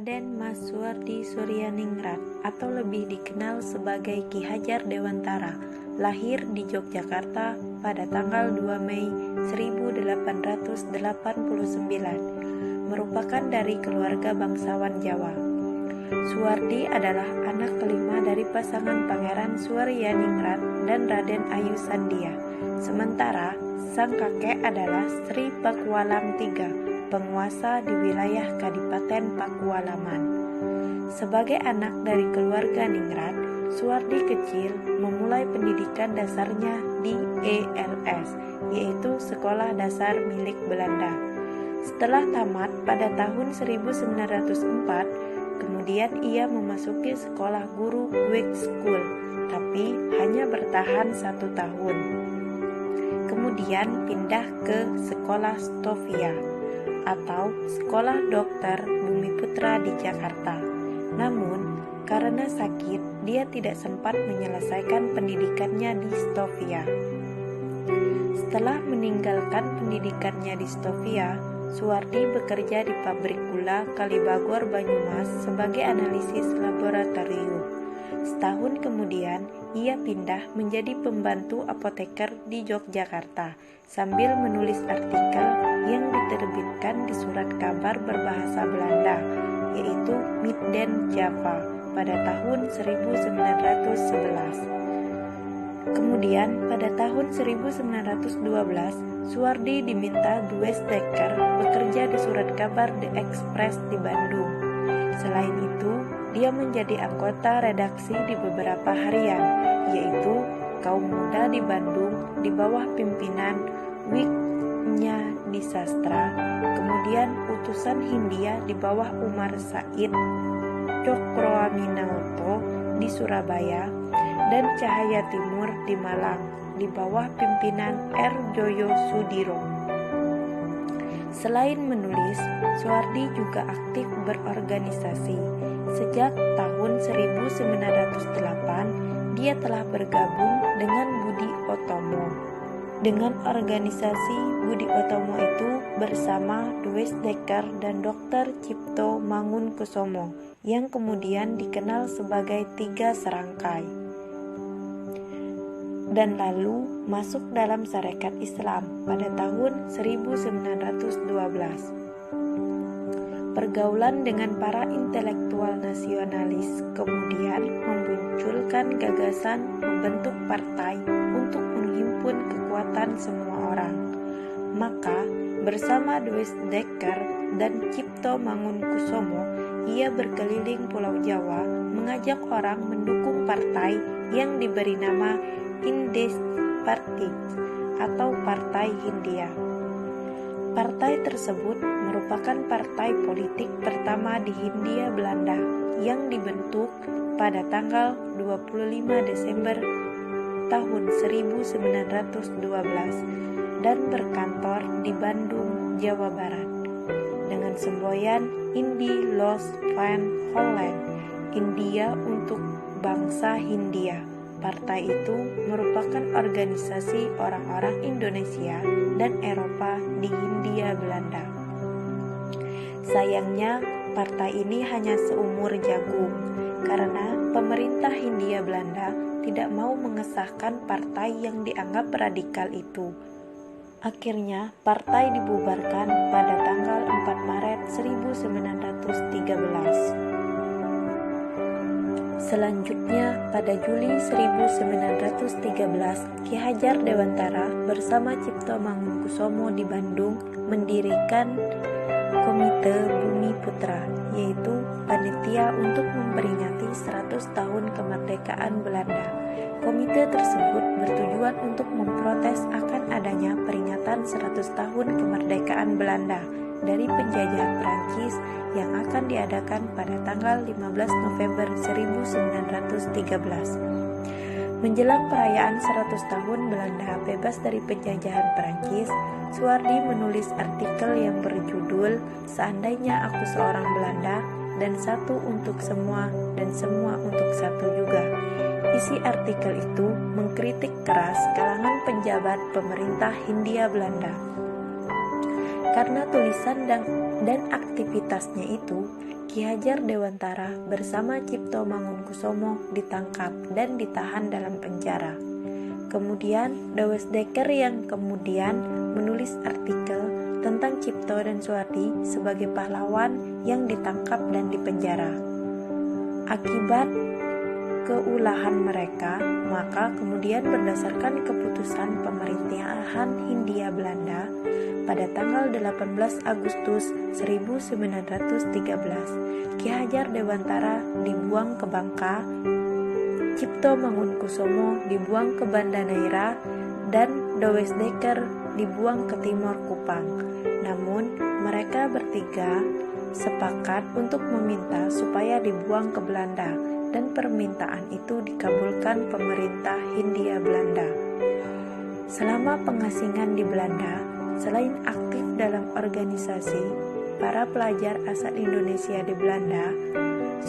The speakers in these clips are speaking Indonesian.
Raden Mas Suwardi Suryaningrat atau lebih dikenal sebagai Ki Hajar Dewantara, lahir di Yogyakarta pada tanggal 2 Mei 1889, merupakan dari keluarga bangsawan Jawa. Suwardi adalah anak kelima dari pasangan Pangeran Suryaningrat dan Raden Ayu Sandia. Sementara sang kakek adalah Sri Pakualam III, penguasa di wilayah Kadipaten Pakualaman. Sebagai anak dari keluarga Ningrat, Suwardi kecil memulai pendidikan dasarnya di ELS, yaitu Sekolah Dasar Milik Belanda. Setelah tamat pada tahun 1904, kemudian ia memasuki sekolah guru Guild School, tapi hanya bertahan 1 tahun. Kemudian pindah ke Sekolah Stovia atau Sekolah Dokter Bumiputra di Jakarta. Namun, karena sakit, dia tidak sempat menyelesaikan pendidikannya di Stovia. Setelah meninggalkan pendidikannya di Stovia, Suwardi bekerja di pabrik gula Kalibagor Banyumas sebagai analisis laboratorium. Setahun kemudian, ia pindah menjadi pembantu apoteker di Yogyakarta sambil menulis artikel yang diterbitkan di surat kabar berbahasa Belanda, yaitu Midden Java pada tahun 1911. Kemudian pada tahun 1912, Suwardi diminta Dwesdecker bekerja di surat kabar The Express di Bandung. Selain itu, dia menjadi anggota redaksi di beberapa harian, yaitu Kaum Muda di Bandung di bawah pimpinan Wiknya di Sastra, kemudian Utusan Hindia di bawah Umar Said, Cokroaminoto di Surabaya, dan Cahaya Timur di Malang di bawah pimpinan R. Joyo Sudiro. Selain menulis, Suwardi juga aktif berorganisasi. Sejak tahun 1908, dia telah bergabung dengan Budi Otomo. Dengan organisasi Budi Otomo itu bersama Dwesdecker dan Dr. Cipto Mangunkusumo yang kemudian dikenal sebagai Tiga Serangkai, dan lalu masuk dalam Sarekat Islam pada tahun 1912. Pergaulan dengan para intelektual nasionalis kemudian memunculkan gagasan membentuk partai untuk menghimpun kekuatan semua orang. Maka bersama Dwesdecker dan Cipto Mangunkusumo, ia berkeliling Pulau Jawa mengajak orang mendukung partai yang diberi nama Indies Party atau Partai Hindia. Partai tersebut merupakan partai politik pertama di Hindia Belanda yang dibentuk pada tanggal 25 Desember tahun 1912 dan berkantor di Bandung, Jawa Barat dengan semboyan Indi Los Van Holland, India untuk bangsa Hindia. Partai itu merupakan organisasi orang-orang Indonesia dan Eropa di Hindia Belanda. Sayangnya, partai ini hanya seumur jagung karena pemerintah Hindia Belanda tidak mau mengesahkan partai yang dianggap radikal itu. Akhirnya, partai dibubarkan pada tanggal 4 Maret 1913. Selanjutnya, pada Juli 1913, Ki Hajar Dewantara bersama Cipto Mangunkusumo di Bandung mendirikan Komite Bumiputra, yaitu panitia untuk memperingati 100 tahun kemerdekaan Belanda. Komite tersebut bertujuan untuk memprotes akan adanya peringatan 100 tahun kemerdekaan Belanda dari penjajahan Prancis yang akan diadakan pada tanggal 15 November 1913. Menjelang perayaan 100 tahun Belanda bebas dari penjajahan Prancis, Suwardi menulis artikel yang berjudul Seandainya Aku Seorang Belanda dan Satu untuk Semua dan Semua untuk Satu juga. Isi artikel itu mengkritik keras kalangan penjabat pemerintah Hindia Belanda. Karena tulisan dan aktivitasnya itu, Ki Hajar Dewantara bersama Cipto Mangunkusumo ditangkap dan ditahan dalam penjara. Kemudian Dewes Dekker yang kemudian menulis artikel tentang Cipto dan Suwardi sebagai pahlawan yang ditangkap dan dipenjara. Akibat keulahan mereka, maka kemudian berdasarkan keputusan pemerintahan Hindia Belanda pada tanggal 18 Agustus 1913, Ki Hajar Dewantara dibuang ke Bangka, Cipto Mangunkusumo dibuang ke Banda Neira, dan Dewes Dekker dibuang ke Timor Kupang. Namun, mereka bertiga sepakat untuk meminta supaya dibuang ke Belanda, dan permintaan itu dikabulkan pemerintah Hindia Belanda. Selama pengasingan di Belanda, selain aktif dalam organisasi para pelajar asal Indonesia di Belanda,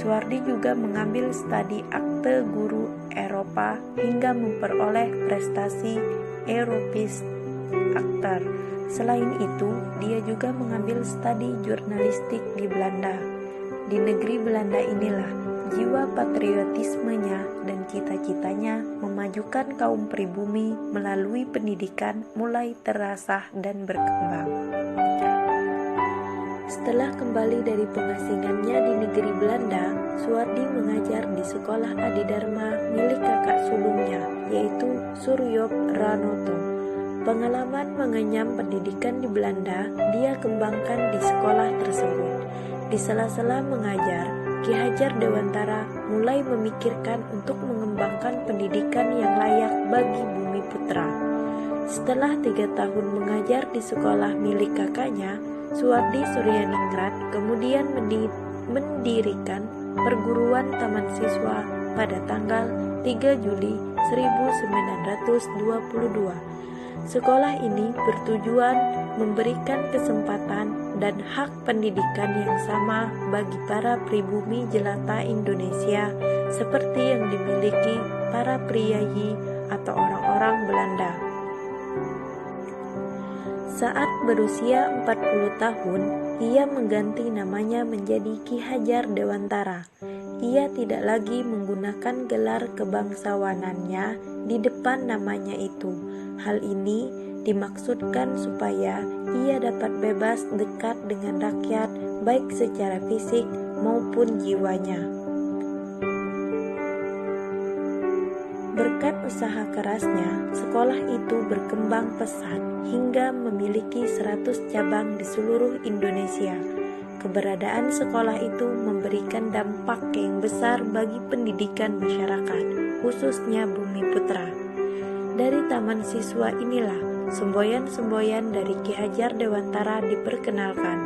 Suwardi juga mengambil studi akte guru Eropa hingga memperoleh prestasi Europees Actor. Selain itu, dia juga mengambil studi jurnalistik di Belanda. Di negeri Belanda inilah jiwa patriotismenya dan cita-citanya memajukan kaum pribumi melalui pendidikan mulai terasah dan berkembang. Setelah kembali dari pengasingannya di negeri Belanda, Suwardi mengajar di sekolah Adidharma milik kakak sulungnya, yaitu Suryo Pranoto. Pengalaman mengenyam pendidikan di Belanda dia kembangkan di sekolah tersebut. Di sela-sela mengajar, Ki Hajar Dewantara mulai memikirkan untuk mengembangkan pendidikan yang layak bagi Bumi Putra. Setelah 3 tahun mengajar di sekolah milik kakaknya, Suwardi Suryaningrat kemudian mendirikan perguruan taman siswa pada tanggal 3 Juli 1922. Sekolah ini bertujuan memberikan kesempatan dan hak pendidikan yang sama bagi para pribumi jelata Indonesia seperti yang dimiliki para priyayi atau orang-orang Belanda. Saat berusia 40 tahun, ia mengganti namanya menjadi Ki Hajar Dewantara. Ia tidak lagi menggunakan gelar kebangsawanannya di depan namanya itu. Hal ini dimaksudkan supaya ia dapat bebas dekat dengan rakyat baik secara fisik maupun jiwanya. Berkat usaha kerasnya, sekolah itu berkembang pesat hingga memiliki 100 cabang di seluruh Indonesia. Keberadaan sekolah itu memberikan dampak yang besar bagi pendidikan masyarakat, khususnya Bumi Putra. Dari taman siswa inilah semboyan-semboyan dari Ki Hajar Dewantara diperkenalkan.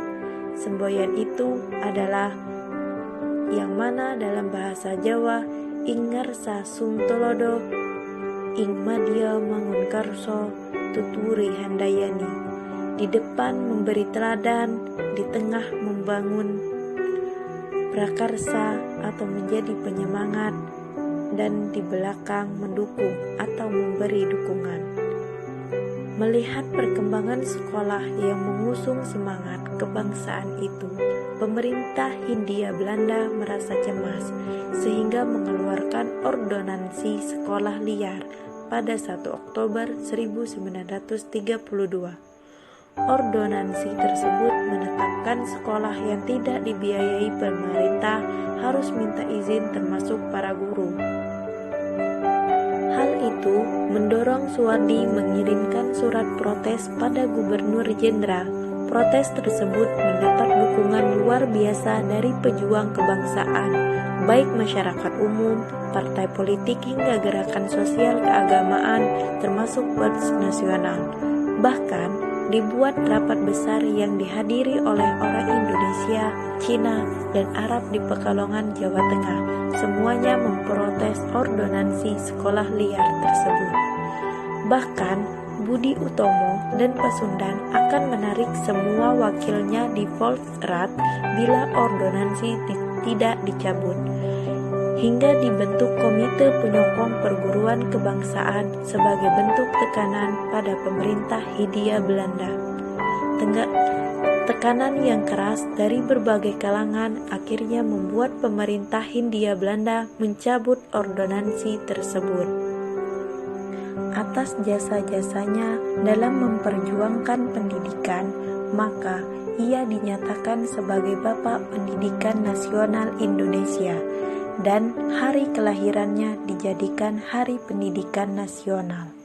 Semboyan itu adalah yang mana dalam bahasa Jawa Ingarsa Sungtolodo, Ing Madya Mangunkarso, Tuturi Handayani. Di depan memberi teladan, di tengah membangun prakarsa atau menjadi penyemangat, dan di belakang mendukung atau memberi dukungan. Melihat perkembangan sekolah yang mengusung semangat kebangsaan itu, pemerintah Hindia Belanda merasa cemas sehingga mengeluarkan ordonansi sekolah liar pada 1 Oktober 1932. Ordonansi tersebut menetapkan sekolah yang tidak dibiayai pemerintah harus minta izin termasuk para guru. Hal itu mendorong Suwardi mengirimkan surat protes pada Gubernur Jenderal. Protes tersebut mendapat dukungan luar biasa dari pejuang kebangsaan, baik masyarakat umum, partai politik hingga gerakan sosial keagamaan termasuk Pers Nasional. Bahkan dibuat rapat besar yang dihadiri oleh orang Indonesia, Cina, dan Arab di Pekalongan, Jawa Tengah. Semuanya memprotes ordonansi sekolah liar tersebut. Bahkan Budi Utomo dan Pasundan akan menarik semua wakilnya di Volksraad bila ordonansi tidak dicabut. Hingga dibentuk Komite Penyokong Perguruan Kebangsaan sebagai bentuk tekanan pada pemerintah Hindia Belanda. Tekanan yang keras dari berbagai kalangan akhirnya membuat pemerintah Hindia Belanda mencabut ordonansi tersebut. Atas jasa-jasanya dalam memperjuangkan pendidikan, maka ia dinyatakan sebagai Bapak Pendidikan Nasional Indonesia, dan hari kelahirannya dijadikan Hari Pendidikan Nasional.